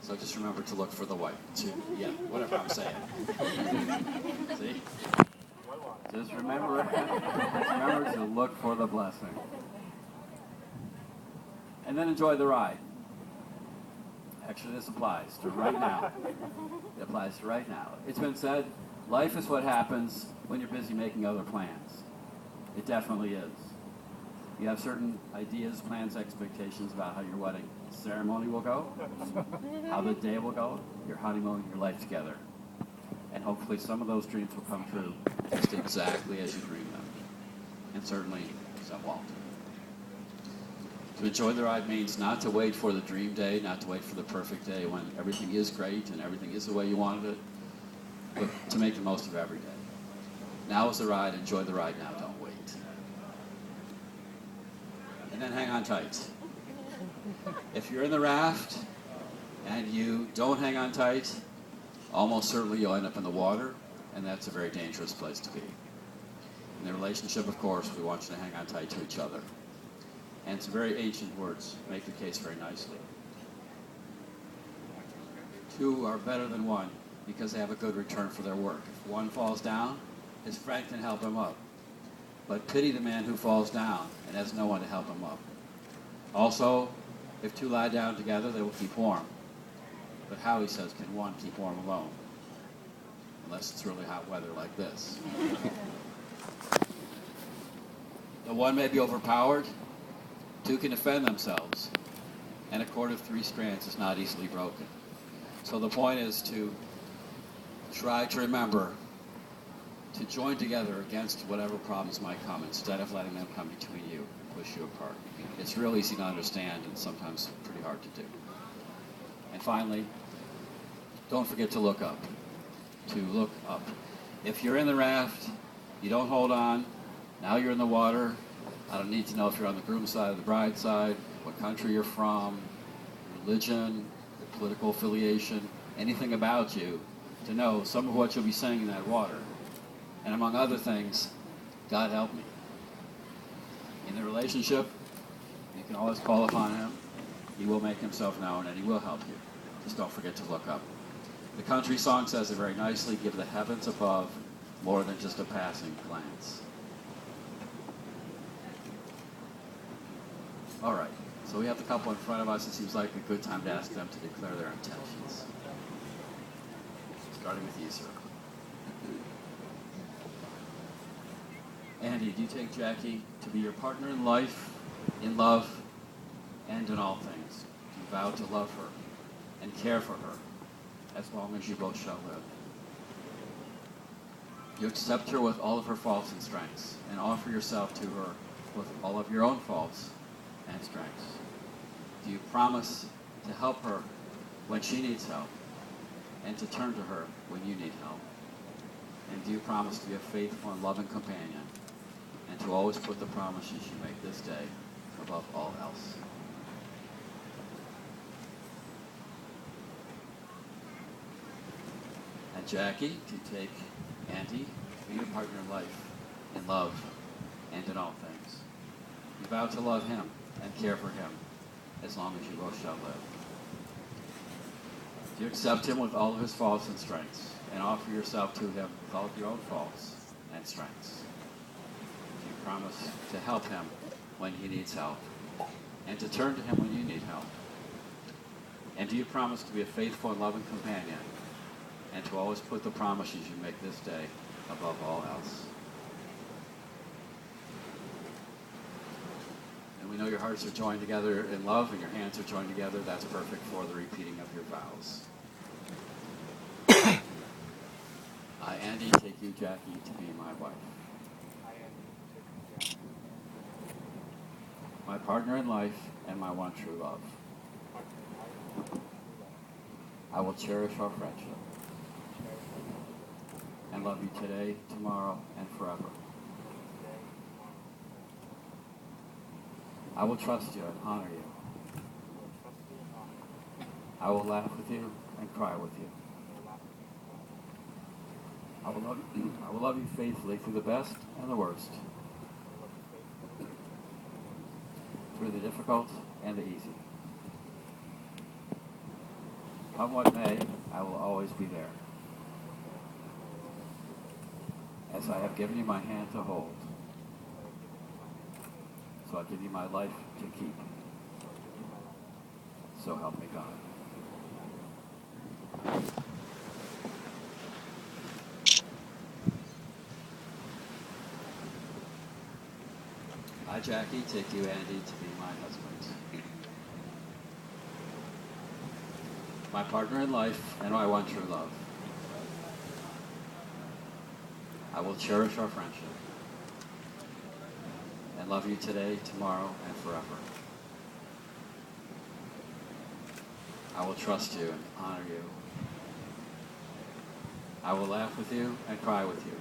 So just remember to look for the white. Yeah, whatever I'm saying. See? Just remember to look for the blessing. And then enjoy the ride. Actually, this applies to right now. It applies to right now. It's been said, life is what happens when you're busy making other plans. It definitely is. You have certain ideas, plans, expectations about how your wedding ceremony will go, how the day will go, your honeymoon, your life together. And hopefully some of those dreams will come true just exactly as you dreamed them. And certainly some won't. To enjoy the ride means not to wait for the dream day, not to wait for the perfect day when everything is great and everything is the way you wanted it, but to make the most of every day. Now is the ride, enjoy the ride now, don't wait. And then hang on tight. If you're in the raft and you don't hang on tight, almost certainly you'll end up in the water, and that's a very dangerous place to be. In the relationship, of course, we want you to hang on tight to each other. And some very ancient words make the case very nicely. Two are better than one because they have a good return for their work. If one falls down, his friend can help him up. But pity the man who falls down and has no one to help him up. Also, if two lie down together, they will keep warm. But how, he says, can one keep warm alone? Unless it's really hot weather like this. The one may be overpowered, two can defend themselves, and a cord of three strands is not easily broken. So the point is to try to remember to join together against whatever problems might come instead of letting them come between you and push you apart. It's real easy to understand and sometimes pretty hard to do. And finally, don't forget to look up. To look up. If you're in the raft, you don't hold on, now you're in the water. I don't need to know if you're on the groom's side or the bride's side, what country you're from, religion, political affiliation, anything about you, to know some of what you'll be saying in that water. And among other things, God help me. In the relationship, you can always call upon him. He will make himself known and he will help you. Just don't forget to look up. The country song says it very nicely, give the heavens above more than just a passing glance. All right, so we have the couple in front of us. It seems like a good time to ask them to declare their intentions. Starting with you, sir. Andy, do you take Jackie to be your partner in life, in love, and in all things? Do you vow to love her and care for her as long as you both shall live? You accept her with all of her faults and strengths and offer yourself to her with all of your own faults and strengths? Do you promise to help her when she needs help and to turn to her when you need help? And do you promise to be a faithful and loving companion and to always put the promises you make this day above all else? And Jackie, to take Andy to be your partner in life, in love, and in all things. You vow to love him and care for him as long as you both shall live. Do you accept him with all of his faults and strengths and offer yourself to him with all of your own faults and strengths? Do you promise to help him when he needs help and to turn to him when you need help? And do you promise to be a faithful and loving companion and to always put the promises you make this day above all else? And we know your hearts are joined together in love and your hands are joined together. That's perfect for the repeating of your vows. I, Andy, take you, Jackie, to be my wife. My partner in life and my one true love. I will cherish our friendship and love you today, tomorrow, and forever. I will trust you and honor you. I will laugh with you and cry with you. I will love you faithfully through the best and the worst, through the difficult and the easy. Come what may, I will always be there. As I have given you my hand to hold, so I give you my life to keep. So help me God. I, Jackie, take you, Andy, to be my husband, my partner in life, and my one true love. I will cherish our friendship and love you today, tomorrow, and forever. I will trust you and honor you. I will laugh with you and cry with you.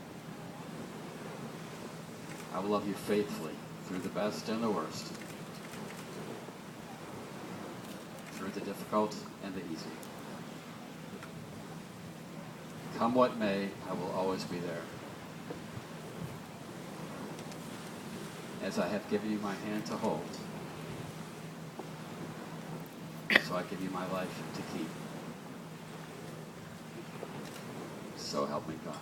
I will love you faithfully through the best and the worst, through the difficult and the easy. Come what may, I will always be there. As I have given you my hand to hold, so I give you my life to keep. So help me God.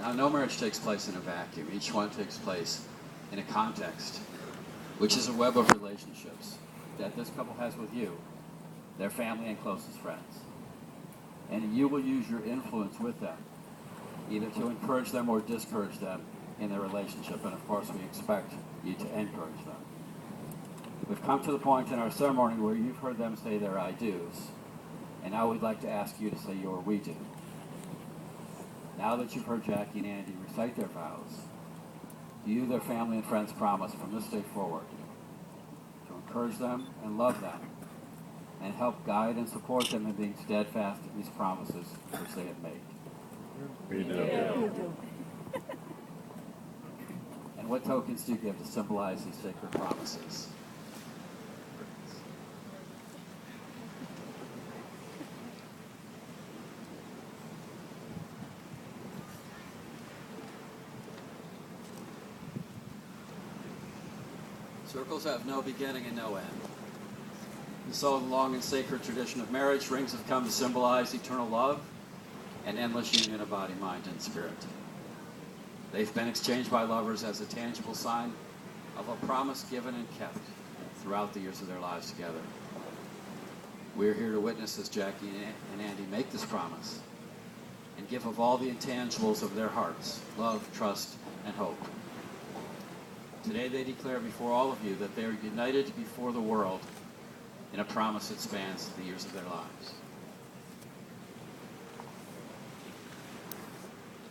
Now, no marriage takes place in a vacuum. Each one takes place in a context, which is a web of relationships that this couple has with you, their family and closest friends. And you will use your influence with them, either to encourage them or discourage them in their relationship. And of course, we expect you to encourage them. We've come to the point in our ceremony where you've heard them say their I do's, and now we'd like to ask you to say your we do. Now that you've heard Jackie and Andy recite their vows, do you, their family and friends, promise from this day forward to encourage them and love them and help guide and support them in being steadfast in these promises which they have made? We do. And what tokens do you give to symbolize these sacred promises? Circles have no beginning and no end. And so in the long and sacred tradition of marriage, rings have come to symbolize eternal love and endless union of body, mind, and spirit. They've been exchanged by lovers as a tangible sign of a promise given and kept throughout the years of their lives together. We're here to witness as Jackie and Andy make this promise and give of all the intangibles of their hearts, love, trust, and hope. Today they declare before all of you that they are united before the world in a promise that spans the years of their lives.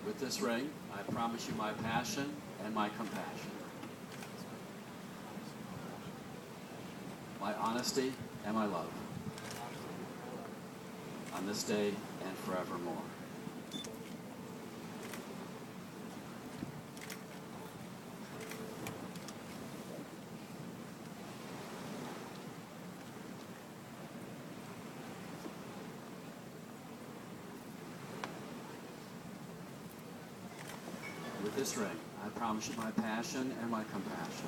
With this ring, I promise you my passion and my compassion, my honesty and my love, on this day and forevermore. With this ring, I promise you my passion and my compassion,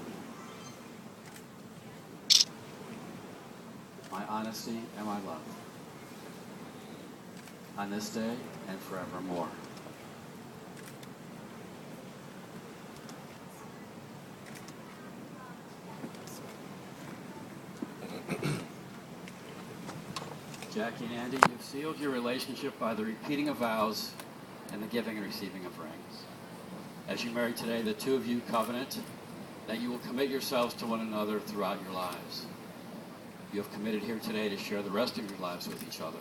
my honesty and my love, on this day and forevermore. Jackie and Andy, you've sealed your relationship by the repeating of vows and the giving and receiving of rings. As you marry today, the two of you covenant that you will commit yourselves to one another throughout your lives. You have committed here today to share the rest of your lives with each other.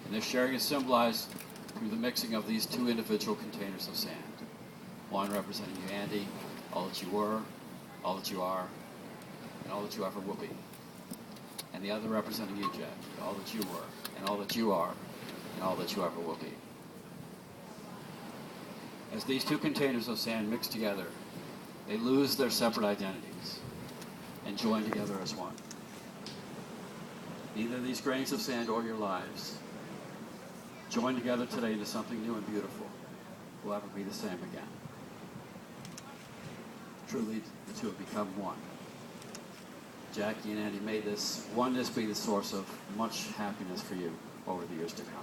And this sharing is symbolized through the mixing of these two individual containers of sand. One representing you, Andy, all that you were, all that you are, and all that you ever will be. And the other representing you, Jackie, all that you were, and all that you are, and all that you ever will be. As these two containers of sand mix together, they lose their separate identities and join together as one. Neither these grains of sand or your lives join together today into something new and beautiful will ever be the same again. truly the two have become one. Jackie and Andy, may this oneness be the source of much happiness for you over the years to come.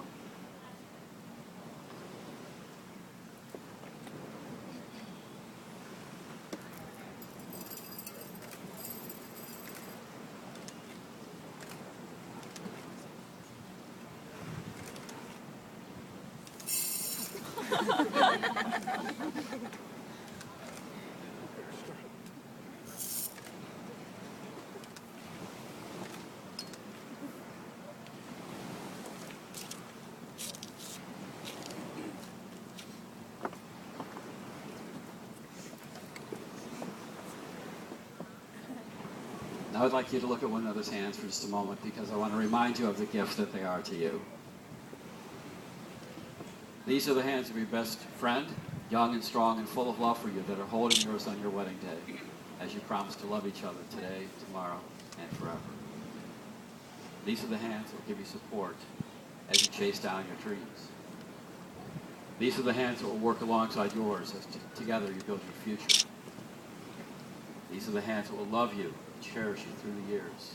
Now I'd like you to look at one another's hands for just a moment, because I want to remind you of the gift that they are to you. These are the hands of your best friend, young and strong and full of love for you, that are holding yours on your wedding day, as you promise to love each other today, tomorrow, and forever. These are the hands that will give you support as you chase down your dreams. These are the hands that will work alongside yours as together you build your future. These are the hands that will love you, cherish you through the years.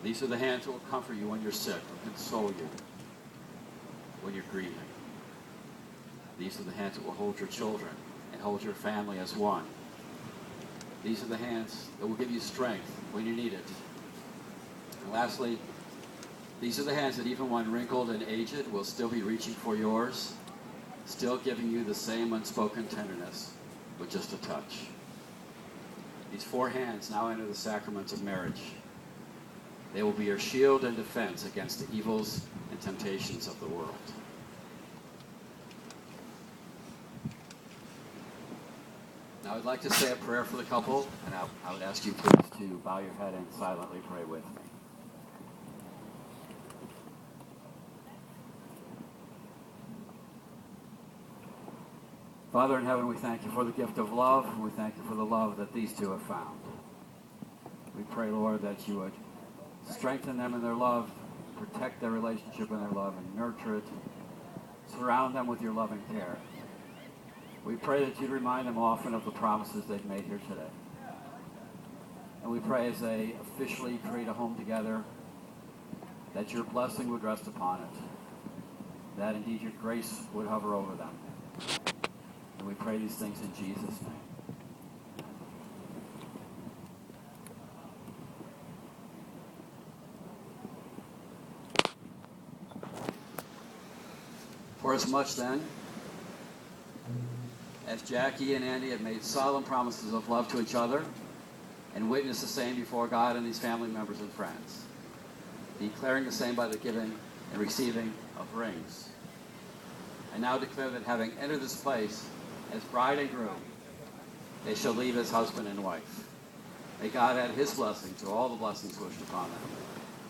These are the hands that will comfort you when you're sick, or console you when you're grieving. These are the hands that will hold your children and hold your family as one. These are the hands that will give you strength when you need it. And lastly, these are the hands that even when wrinkled and aged will still be reaching for yours, still giving you the same unspoken tenderness with just a touch. These four hands now enter the sacrament of marriage. They will be your shield and defense against the evils and temptations of the world. Now I'd like to say a prayer for the couple, and I would ask you please to bow your head and silently pray with me. Father in heaven, we thank you for the gift of love, and we thank you for the love that these two have found. We pray, Lord, that you would strengthen them in their love, protect their relationship in their love, and nurture it. Surround them with your loving care. We pray that you'd remind them often of the promises they've made here today. And we pray as they officially create a home together, that your blessing would rest upon it, that indeed your grace would hover over them. And we pray these things in Jesus' name. Forasmuch then, as Jackie and Andy have made solemn promises of love to each other and witnessed the same before God and these family members and friends, declaring the same by the giving and receiving of rings, I now declare that having entered this place as bride and groom, they shall leave as husband and wife. May God add his blessing to all the blessings wished upon them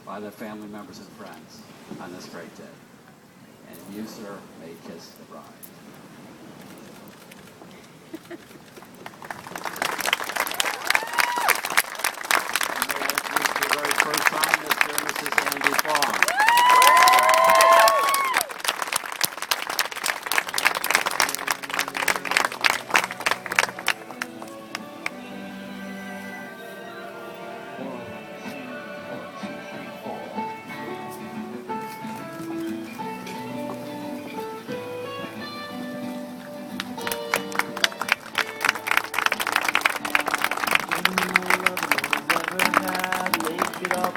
by their family members and friends on this great day. And you, sir, may kiss the bride. And may I introduce for the very first time Mr. and Mrs. Andy Fong.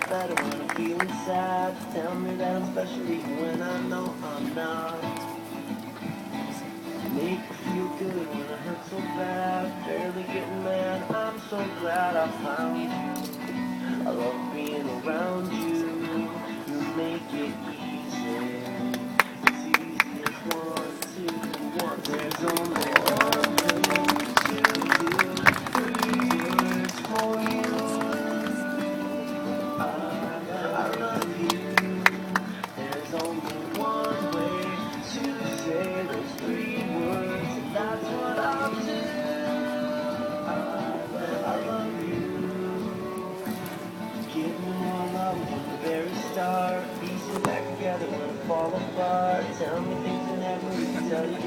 Better when I'm feeling sad. Tell me that I'm special even when I know I'm not. Make me feel good when I hurt so bad. Barely getting mad, I'm so glad I found you. I love being around you. You make it easy. It's easy as 1, 2, 1. There's only one thing to do. 3 words for you. I love you. There's only one way to say those 3 words, and that's what I'll do. I love you. Give me more love from the very start. Piecing back together when I fall apart. Tell me things I never even tell you.